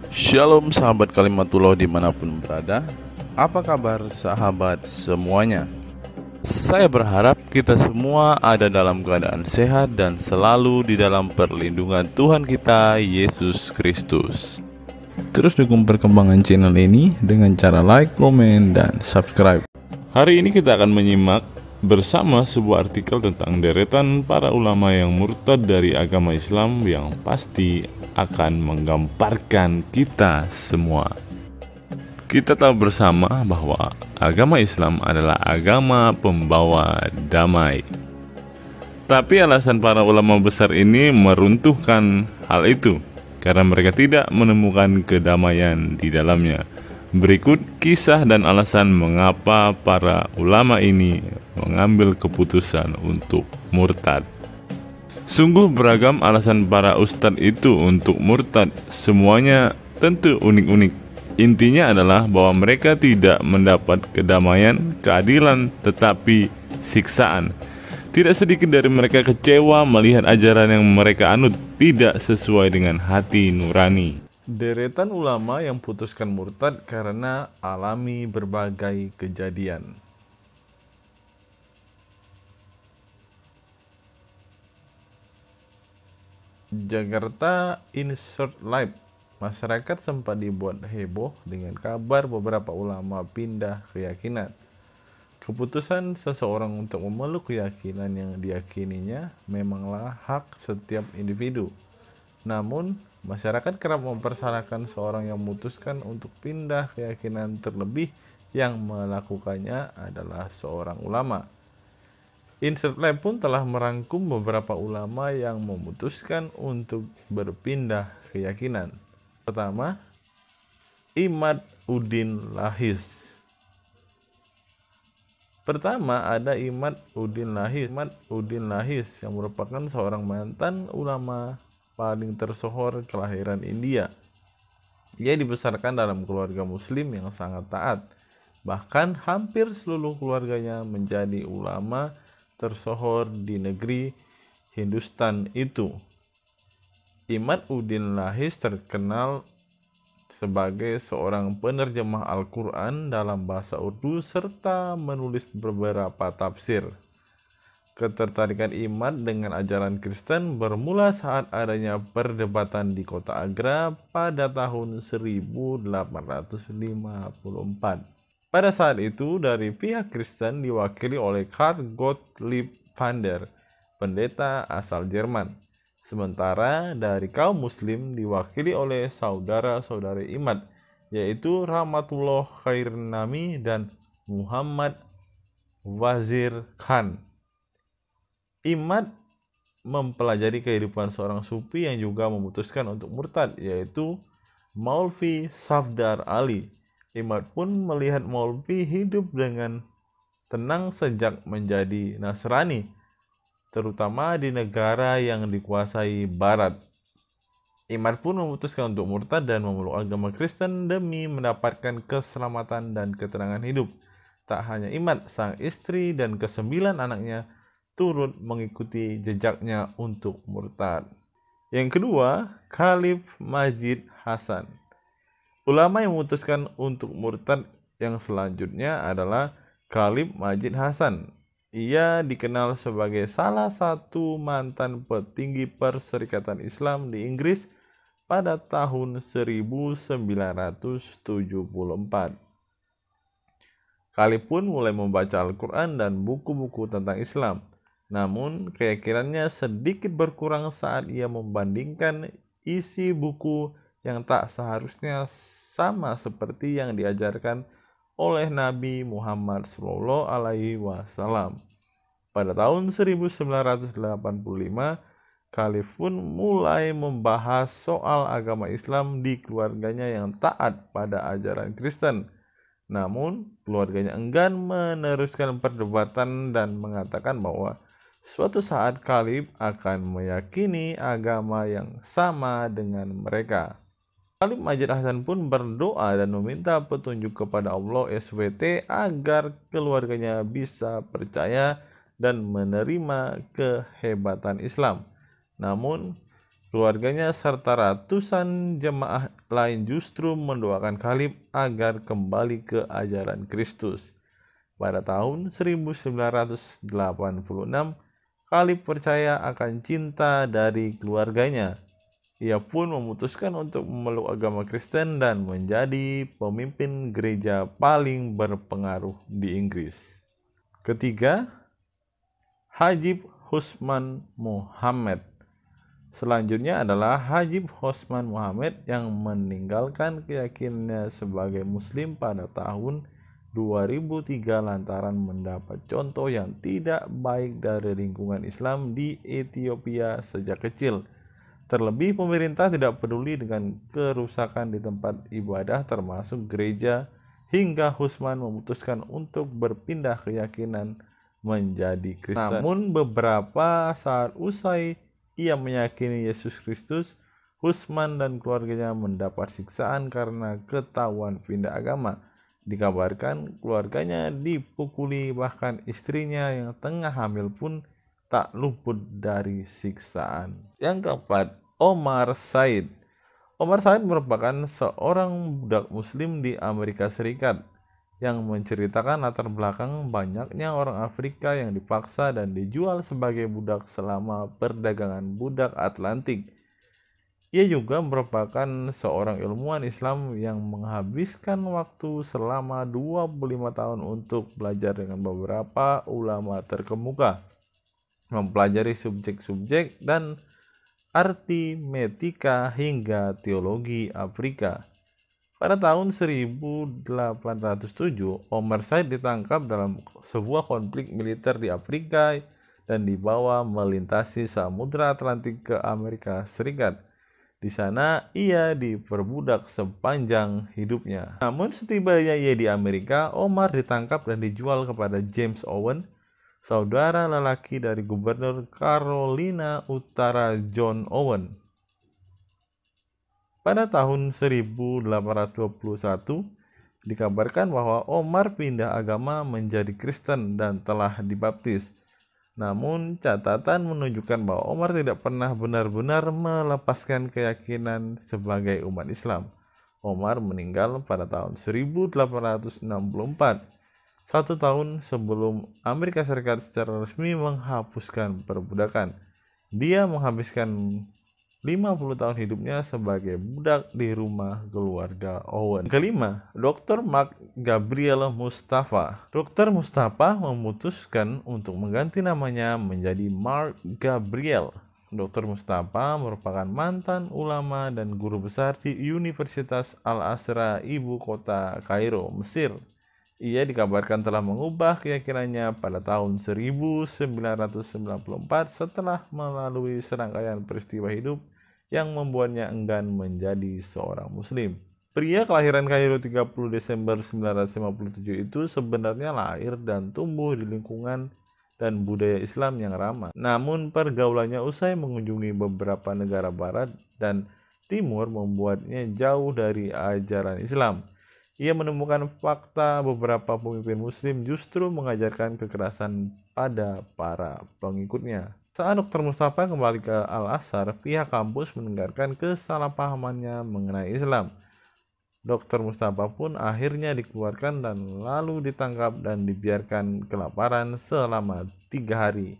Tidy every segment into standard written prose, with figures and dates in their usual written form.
Shalom sahabat Kalimatullah dimanapun berada. Apa kabar sahabat semuanya? Saya berharap kita semua ada dalam keadaan sehat dan selalu di dalam perlindungan Tuhan kita Yesus Kristus. Terus dukung perkembangan channel ini dengan cara like, komen, dan subscribe. Hari ini kita akan menyimak bersama sebuah artikel tentang deretan para ulama yang murtad dari agama Islam yang pasti akan menggamparkan kita semua. Kita tahu bersama bahwa agama Islam adalah agama pembawa damai. Tapi alasan para ulama besar ini meruntuhkan hal itu karena mereka tidak menemukan kedamaian di dalamnya. Berikut kisah dan alasan mengapa para ulama ini mengambil keputusan untuk murtad. Sungguh beragam alasan para ustadz itu untuk murtad, semuanya tentu unik-unik. Intinya adalah bahwa mereka tidak mendapat kedamaian, keadilan, tetapi siksaan. Tidak sedikit dari mereka kecewa melihat ajaran yang mereka anut tidak sesuai dengan hati nurani. Deretan ulama yang putuskan murtad karena alami berbagai kejadian. Jakarta Insert Live. Masyarakat sempat dibuat heboh dengan kabar beberapa ulama pindah keyakinan. Keputusan seseorang untuk memeluk keyakinan yang diyakininya memanglah hak setiap individu. Namun, masyarakat kerap mempersalahkan seorang yang memutuskan untuk pindah keyakinan, terlebih yang melakukannya adalah seorang ulama. Insert Live pun telah merangkum beberapa ulama yang memutuskan untuk berpindah keyakinan. Pertama, Imad Uddin Lahis. Pertama ada Imad Uddin Lahis. Imad Uddin Lahis yang merupakan seorang mantan ulama paling tersohor kelahiran India. Ia dibesarkan dalam keluarga muslim yang sangat taat. Bahkan hampir seluruh keluarganya menjadi ulama tersohor di negeri Hindustan itu. Imad Uddin Lahis terkenal sebagai seorang penerjemah Al-Quran dalam bahasa Urdu serta menulis beberapa tafsir. Ketertarikan Imad dengan ajaran Kristen bermula saat adanya perdebatan di kota Agra pada tahun 1854. Pada saat itu, dari pihak Kristen diwakili oleh Karl Gottlieb Vander, pendeta asal Jerman. Sementara dari kaum Muslim diwakili oleh saudara-saudari Imad, yaitu Rahmatullah Khairnami dan Muhammad Wazir Khan. Imad mempelajari kehidupan seorang sufi yang juga memutuskan untuk murtad, yaitu Maulvi Safdar Ali. Imad pun melihat Maulvi hidup dengan tenang sejak menjadi Nasrani, terutama di negara yang dikuasai Barat. Imad pun memutuskan untuk murtad dan memeluk agama Kristen demi mendapatkan keselamatan dan ketenangan hidup. Tak hanya Imad, sang istri dan ke-9 anaknya turut mengikuti jejaknya untuk murtad. Yang kedua, Khalif Masjid Hasan. Ulama yang memutuskan untuk murtad yang selanjutnya adalah Khalif Masjid Hasan. Ia dikenal sebagai salah satu mantan petinggi Perserikatan Islam di Inggris pada tahun 1974. Khalif pun mulai membaca Al-Quran dan buku-buku tentang Islam. Namun, keyakinannya sedikit berkurang saat ia membandingkan isi buku yang tak seharusnya sama seperti yang diajarkan oleh Nabi Muhammad SAW. Pada tahun 1985, Khalif pun mulai membahas soal agama Islam di keluarganya yang taat pada ajaran Kristen. Namun, keluarganya enggan meneruskan perdebatan dan mengatakan bahwa suatu saat Khalif akan meyakini agama yang sama dengan mereka. Khalif Masjid Hasan pun berdoa dan meminta petunjuk kepada Allah SWT agar keluarganya bisa percaya dan menerima kehebatan Islam. Namun, Keluarganya serta ratusan jemaah lain justru mendoakan Khalid agar kembali ke ajaran Kristus. Pada tahun 1986, Khalid percaya akan cinta dari keluarganya. Ia pun memutuskan untuk memeluk agama Kristen dan menjadi pemimpin gereja paling berpengaruh di Inggris. Ketiga, Hajib Husman Muhammad. Selanjutnya adalah Hajib Husman Muhammad yang meninggalkan keyakinannya sebagai Muslim pada tahun 2003 lantaran mendapat contoh yang tidak baik dari lingkungan Islam di Ethiopia sejak kecil. Terlebih pemerintah tidak peduli dengan kerusakan di tempat ibadah termasuk gereja, hingga Husman memutuskan untuk berpindah keyakinan menjadi Kristen. Namun beberapa saat usai ia meyakini Yesus Kristus, Husman dan keluarganya mendapat siksaan karena ketahuan pindah agama. Dikabarkan keluarganya dipukuli, bahkan istrinya yang tengah hamil pun tak luput dari siksaan. Yang keempat, Omar Said. Omar Said merupakan seorang budak Muslim di Amerika Serikat yang menceritakan latar belakang banyaknya orang Afrika yang dipaksa dan dijual sebagai budak selama perdagangan budak Atlantik. Ia juga merupakan seorang ilmuwan Islam yang menghabiskan waktu selama 25 tahun untuk belajar dengan beberapa ulama terkemuka, mempelajari subjek-subjek dan aritmetika hingga teologi Afrika. Pada tahun 1807, Omar Said ditangkap dalam sebuah konflik militer di Afrika dan dibawa melintasi Samudra Atlantik ke Amerika Serikat. Di sana ia diperbudak sepanjang hidupnya. Namun setibanya ia di Amerika, Omar ditangkap dan dijual kepada James Owen, saudara lelaki dari Gubernur Carolina Utara John Owen. Pada tahun 1821, dikabarkan bahwa Omar pindah agama menjadi Kristen dan telah dibaptis. Namun catatan menunjukkan bahwa Omar tidak pernah benar-benar melepaskan keyakinan sebagai umat Islam. Omar meninggal pada tahun 1864, 1 tahun sebelum Amerika Serikat secara resmi menghapuskan perbudakan. Dia menghabiskan 50 tahun hidupnya sebagai budak di rumah keluarga Owen. Kelima, Dr. Mark Gabriel Mustafa. Dr. Mustafa memutuskan untuk mengganti namanya menjadi Mark Gabriel. Dr. Mustafa merupakan mantan ulama dan guru besar di Universitas Al-Azhar, ibu kota Kairo, Mesir. Ia dikabarkan telah mengubah keyakinannya pada tahun 1994 setelah melalui serangkaian peristiwa hidup yang membuatnya enggan menjadi seorang Muslim. Pria kelahiran Kairo 30 Desember 1957 itu sebenarnya lahir dan tumbuh di lingkungan dan budaya Islam yang ramah. Namun pergaulannya usai mengunjungi beberapa negara barat dan timur membuatnya jauh dari ajaran Islam. Ia menemukan fakta beberapa pemimpin Muslim justru mengajarkan kekerasan pada para pengikutnya. Saat Dr. Mustafa kembali ke Al-Azhar, pihak kampus mendengarkan kesalahpahamannya mengenai Islam. Dr. Mustafa pun akhirnya dikeluarkan dan lalu ditangkap dan dibiarkan kelaparan selama 3 hari.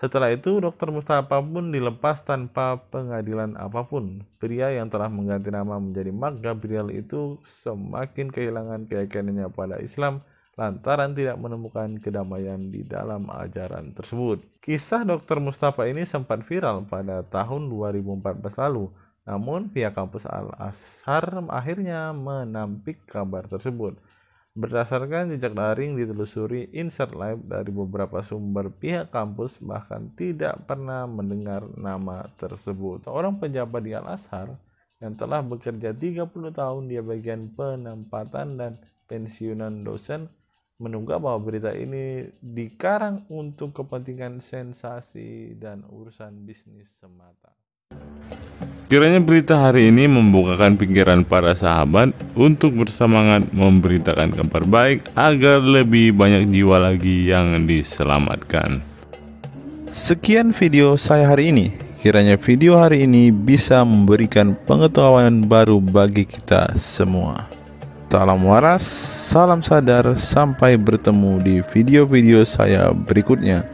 Setelah itu, Dr. Mustafa pun dilepas tanpa pengadilan apapun. Pria yang telah mengganti nama menjadi Mark Gabriel itu semakin kehilangan keyakinannya pada Islam lantaran tidak menemukan kedamaian di dalam ajaran tersebut. Kisah Dr. Mustafa ini sempat viral pada tahun 2014 lalu, namun pihak kampus Al-Azhar akhirnya menampik kabar tersebut. Berdasarkan jejak daring ditelusuri Insert Live dari beberapa sumber, pihak kampus bahkan tidak pernah mendengar nama tersebut. Seorang pejabat di Al-Azhar yang telah bekerja 30 tahun di bagian penempatan dan pensiunan dosen menduga bahwa berita ini dikarang untuk kepentingan sensasi dan urusan bisnis semata. Kiranya berita hari ini membukakan pikiran para sahabat untuk bersemangat memberitakan kabar baik agar lebih banyak jiwa lagi yang diselamatkan. Sekian video saya hari ini. Kiranya video hari ini bisa memberikan pengetahuan baru bagi kita semua. Salam waras, salam sadar, sampai bertemu di video-video saya berikutnya.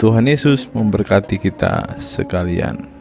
Tuhan Yesus memberkati kita sekalian.